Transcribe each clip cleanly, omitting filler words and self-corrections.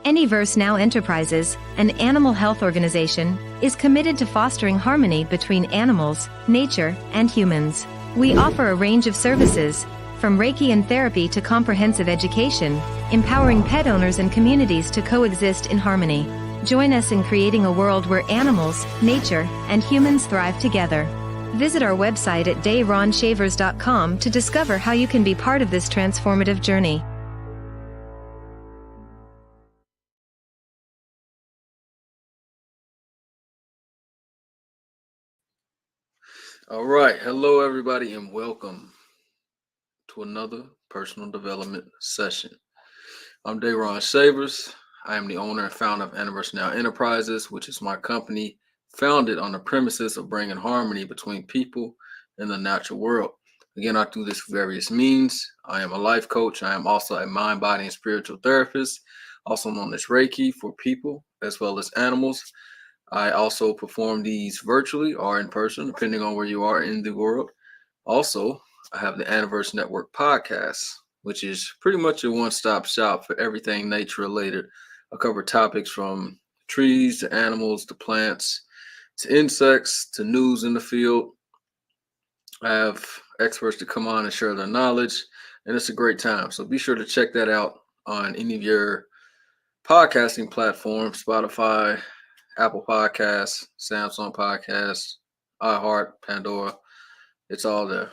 Aniverse Now Enterprises, an animal health organization, is committed to fostering harmony between animals, nature, and humans. We offer a range of services, from Reiki and therapy to comprehensive education, empowering pet owners and communities to coexist in harmony. Join us in creating a world where animals, nature, and humans thrive together. Visit our website at DaRonShavers.com to discover how you can be part of this transformative journey. All right. Hello, everybody, and welcome to another personal development session. I'm DaRon Shavers. I am the owner and founder of Aniverse Now Enterprises, which is my company founded on the premises of bringing harmony between people and the natural world. Again, I do this for various means. I am a life coach. I am also a mind, body, and spiritual therapist, also known as Reiki for people as well as animals. I also perform these virtually or in person, depending on where you are in the world. Also, I have the Aniverse Network podcast, which is pretty much a one-stop shop for everything nature related. I cover topics from trees to animals to plants to insects to news in the field. I have experts to come on and share their knowledge, and it's a great time. So be sure to check that out on any of your podcasting platforms, Spotify, Apple Podcasts, Samsung Podcasts, iHeart, Pandora. It's all there.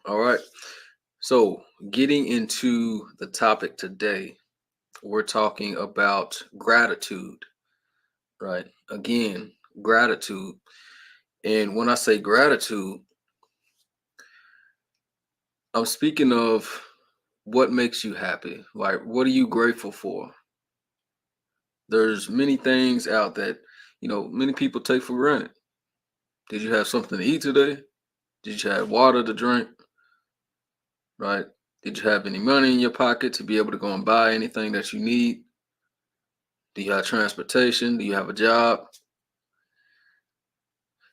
All right. So getting into the topic today, we're talking about gratitude, right? Again, gratitude. And when I say gratitude, I'm speaking of what makes you happy. Like, what are you grateful for? There's many things out that, many people take for granted. Did you have something to eat today? Did you have water to drink? Right? Did you have any money in your pocket to be able to go and buy anything that you need? Do you have transportation? Do you have a job?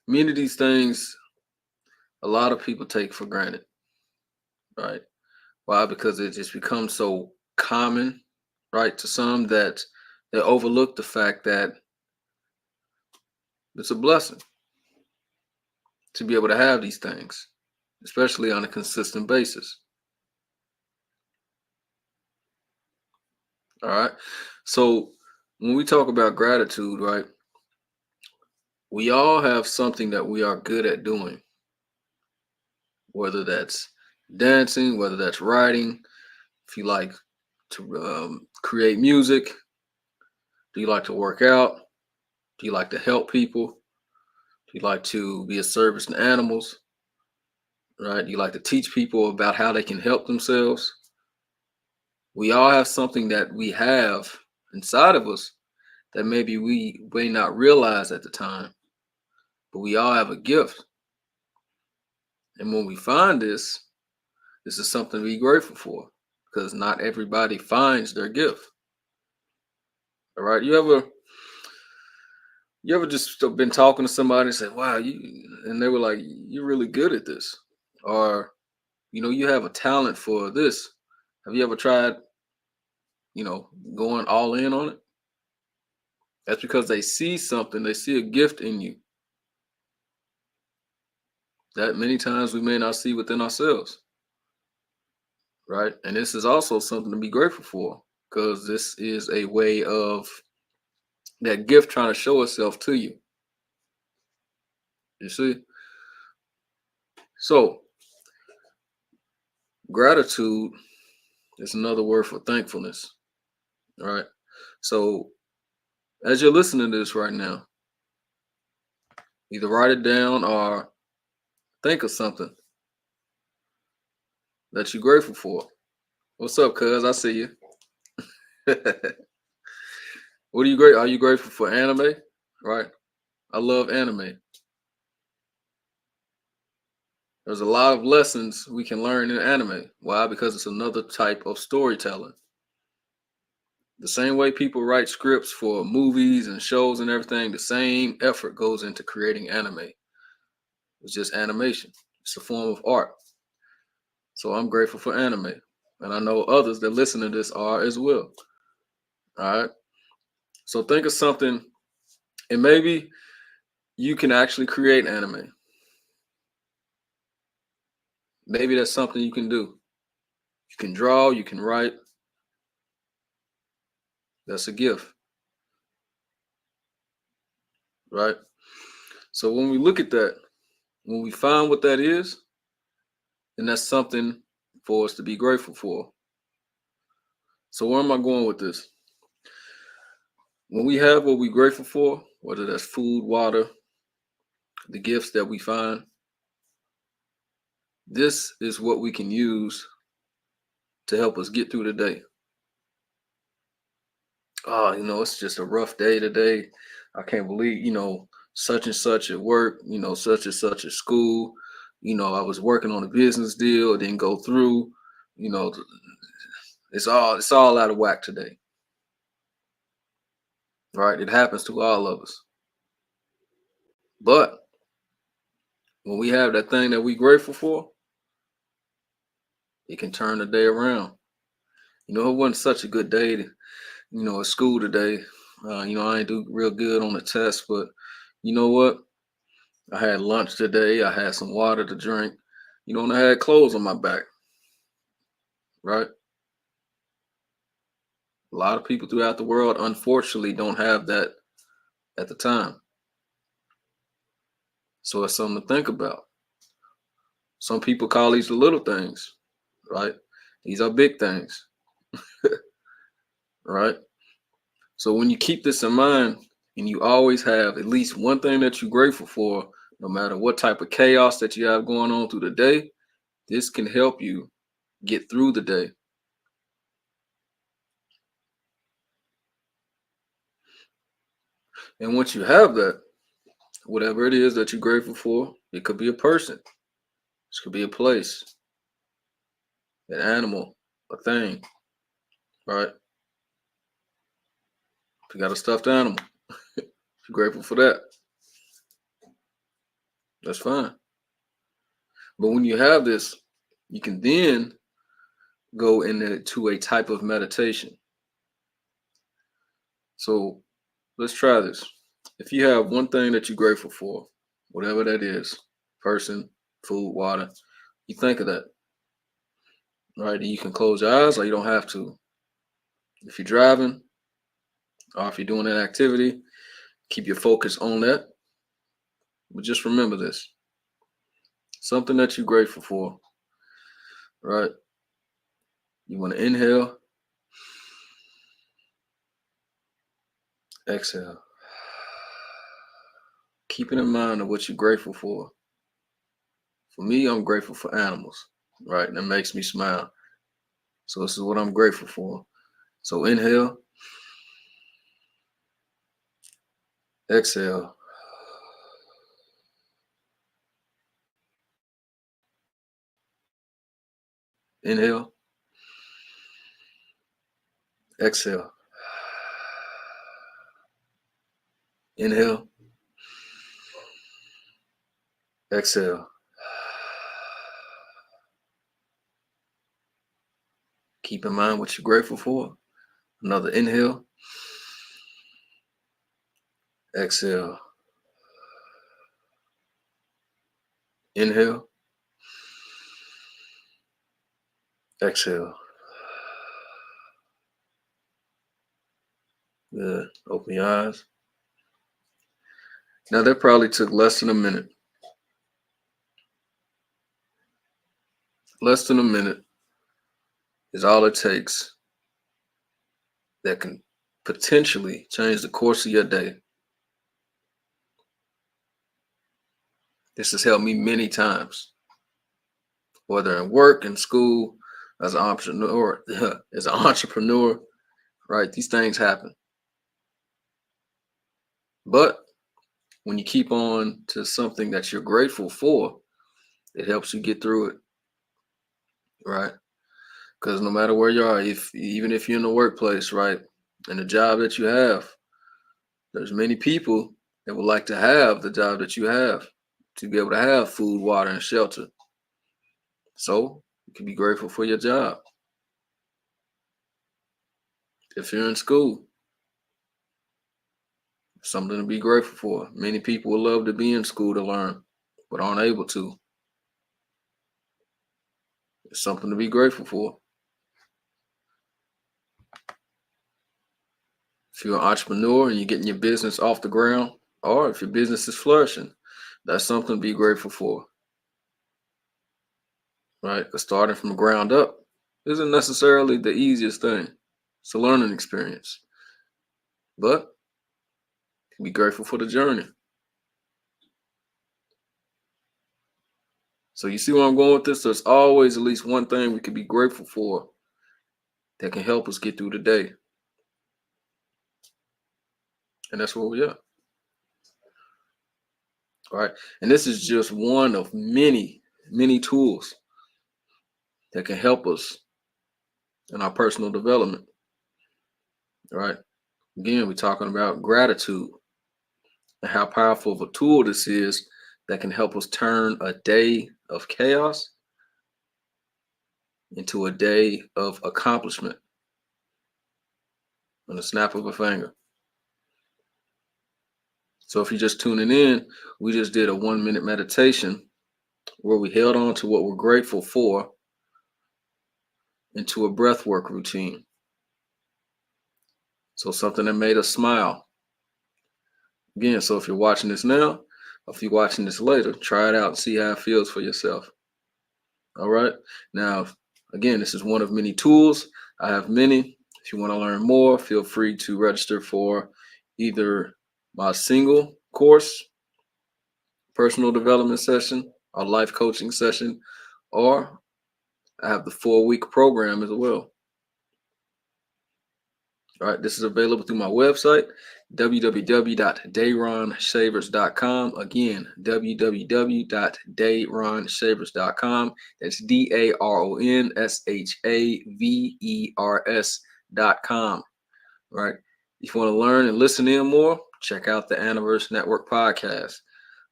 Many of these things, a lot of people take for granted, right? Why? Because it just becomes so common, right, to some that they overlook the fact that it's a blessing to be able to have these things, especially on a consistent basis. All right. So when we talk about gratitude, right, we all have something that we are good at doing, whether that's dancing, whether that's writing, if you like to create music, do you like to work out? Do you like to help people? Do you like to be a service to animals? Right? Do you like to teach people about how they can help themselves? We all have something that we have inside of us that maybe we may not realize at the time, but we all have a gift. And when we find this is something to be grateful for, because not everybody finds their gift. All right. You ever just been talking to somebody and said, wow, and they were like, you're really good at this. Or, you have a talent for this. Have you ever tried, going all in on it? That's because they see something, they see a gift in you that many times we may not see within ourselves. Right. And this is also something to be grateful for, because this is a way of that gift trying to show itself to you. You see? So, gratitude is another word for thankfulness. All right. So, as you're listening to this right now, either write it down or think of something that you're grateful for. What's up, cuz? I see you. What are you great? Are you grateful for anime? Right. I love anime. There's a lot of lessons we can learn in anime. Why? Because it's another type of storytelling. The same way people write scripts for movies and shows and everything, the same effort goes into creating anime. It's just animation. It's a form of art. So I'm grateful for anime. And I know others that listen to this are as well. All right. So think of something, and maybe you can actually create anime. Maybe that's something you can do. You can draw, you can write. That's a gift, right? So when we look at that, when we find what that is, then that's something for us to be grateful for. So where am I going with this? When we have what we're grateful for, whether that's food, water, the gifts that we find, this is what we can use to help us get through the day. Oh, it's just a rough day today. I can't believe, such and such at work, such and such at school. I was working on a business deal, it didn't go through. You know, it's all out of whack today. Right? It happens to all of us. But when we have that thing that we're grateful for, it can turn the day around. It wasn't such a good day, at school today. I ain't do real good on the test, but you know what? I had lunch today. I had some water to drink, and I had clothes on my back, right? A lot of people throughout the world, unfortunately, don't have that at the time. So it's something to think about. Some people call these the little things, right? These are big things, right? So when you keep this in mind and you always have at least one thing that you're grateful for, no matter what type of chaos that you have going on through the day, this can help you get through the day. And once you have that, whatever it is that you're grateful for, it could be a person, this could be a place, an animal, a thing, right? If you got a stuffed animal, if you're grateful for that, that's fine. But when you have this, you can then go into a type of meditation. So let's try this. If you have one thing that you're grateful for, whatever that is, person, food, water, you think of that, right? You can close your eyes or you don't have to. If you're driving or if you're doing an activity, keep your focus on that. But just remember this, something that you're grateful for, right? You want to inhale, exhale. Keeping in mind of what you're grateful for. For me, I'm grateful for animals, right? And that makes me smile. So this is what I'm grateful for. So inhale, exhale. Inhale, exhale. Inhale, exhale. Keep in mind what you're grateful for. Another inhale, exhale. Inhale, exhale. Good. Open your eyes. Now that probably took less than a minute. Less than a minute is all it takes that can potentially change the course of your day. This has helped me many times, whether in work, in school, as an entrepreneur, right? These things happen. But when you keep on to something that you're grateful for, it helps you get through it, right? Because no matter where you are, even if you're in the workplace, right, and the job that you have, there's many people that would like to have the job that you have, to be able to have food, water, and shelter. So you can be grateful for your job. If you're in school, Something to be grateful for. Many people would love to be in school to learn, but aren't able to. It's something to be grateful for. If you're an entrepreneur and you're getting your business off the ground, or if your business is flourishing, that's something to be grateful for. Right? Because starting from the ground up isn't necessarily the easiest thing. It's a learning experience. But be grateful for the journey. So you see where I'm going with this? There's always at least one thing we can be grateful for that can help us get through the day. And that's where we are. All right. And this is just one of many, many tools that can help us in our personal development. All right. Again, we're talking about gratitude and how powerful of a tool this is that can help us turn a day of chaos into a day of accomplishment on the snap of a finger. So if you're just tuning in, we just did a 1-minute meditation where we held on to what we're grateful for into a breathwork routine. So something that made us smile. Again, so if you're watching this now, or if you're watching this later, try it out and see how it feels for yourself. All right. Now, again, this is one of many tools. I have many. If you want to learn more, feel free to register for either my single course, personal development session, or life coaching session, or I have the 4-week program as well. All right, this is available through my website, www.DaRonShavers.com. Again, www.DaRonShavers.com. That's DaRonShavers.com. All right. If you want to learn and listen in more, check out the Aniverse Network podcast.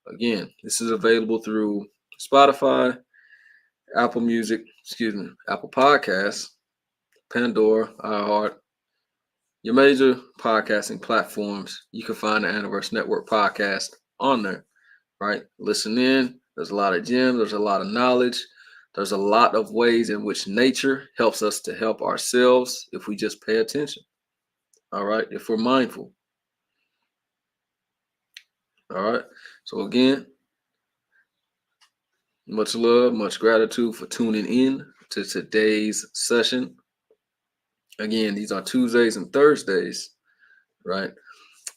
Again, this is available through Spotify, Apple Podcasts, Pandora, iHeart, your major podcasting platforms. You can find the Aniverse Network podcast on there, right? Listen in. There's a lot of gems. There's a lot of knowledge. There's a lot of ways in which nature helps us to help ourselves if we just pay attention. All right, if we're mindful. All right, so again, much love, much gratitude for tuning in to today's session. Again, these are Tuesdays and Thursdays, right?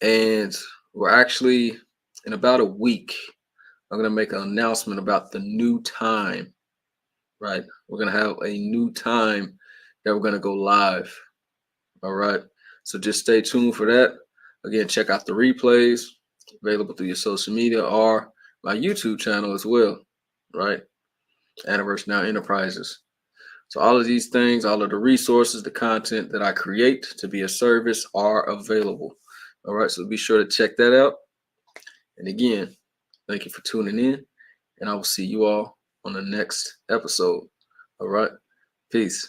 And we're actually, in about a week, I'm going to make an announcement about the new time, right? We're going to have a new time that we're going to go live, all right? So just stay tuned for that. Again, check out the replays available through your social media or my YouTube channel as well, right? Aniverse Now Enterprises. So all of these things, all of the resources, the content that I create to be a service are available. All right, so be sure to check that out. And again, thank you for tuning in, and I will see you all on the next episode. All right, peace.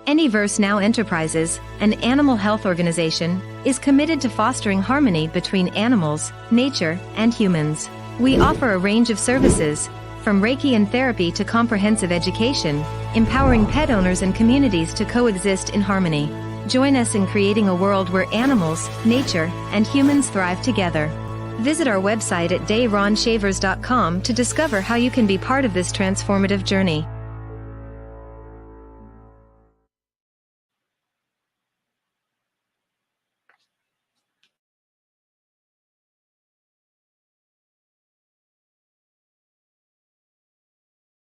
Aniverse Now Enterprises, an animal health organization, is committed to fostering harmony between animals, nature, and humans. We offer a range of services, from Reiki and therapy to comprehensive education, empowering pet owners and communities to coexist in harmony. Join us in creating a world where animals, nature, and humans thrive together. Visit our website at DaRonShavers.com to discover how you can be part of this transformative journey.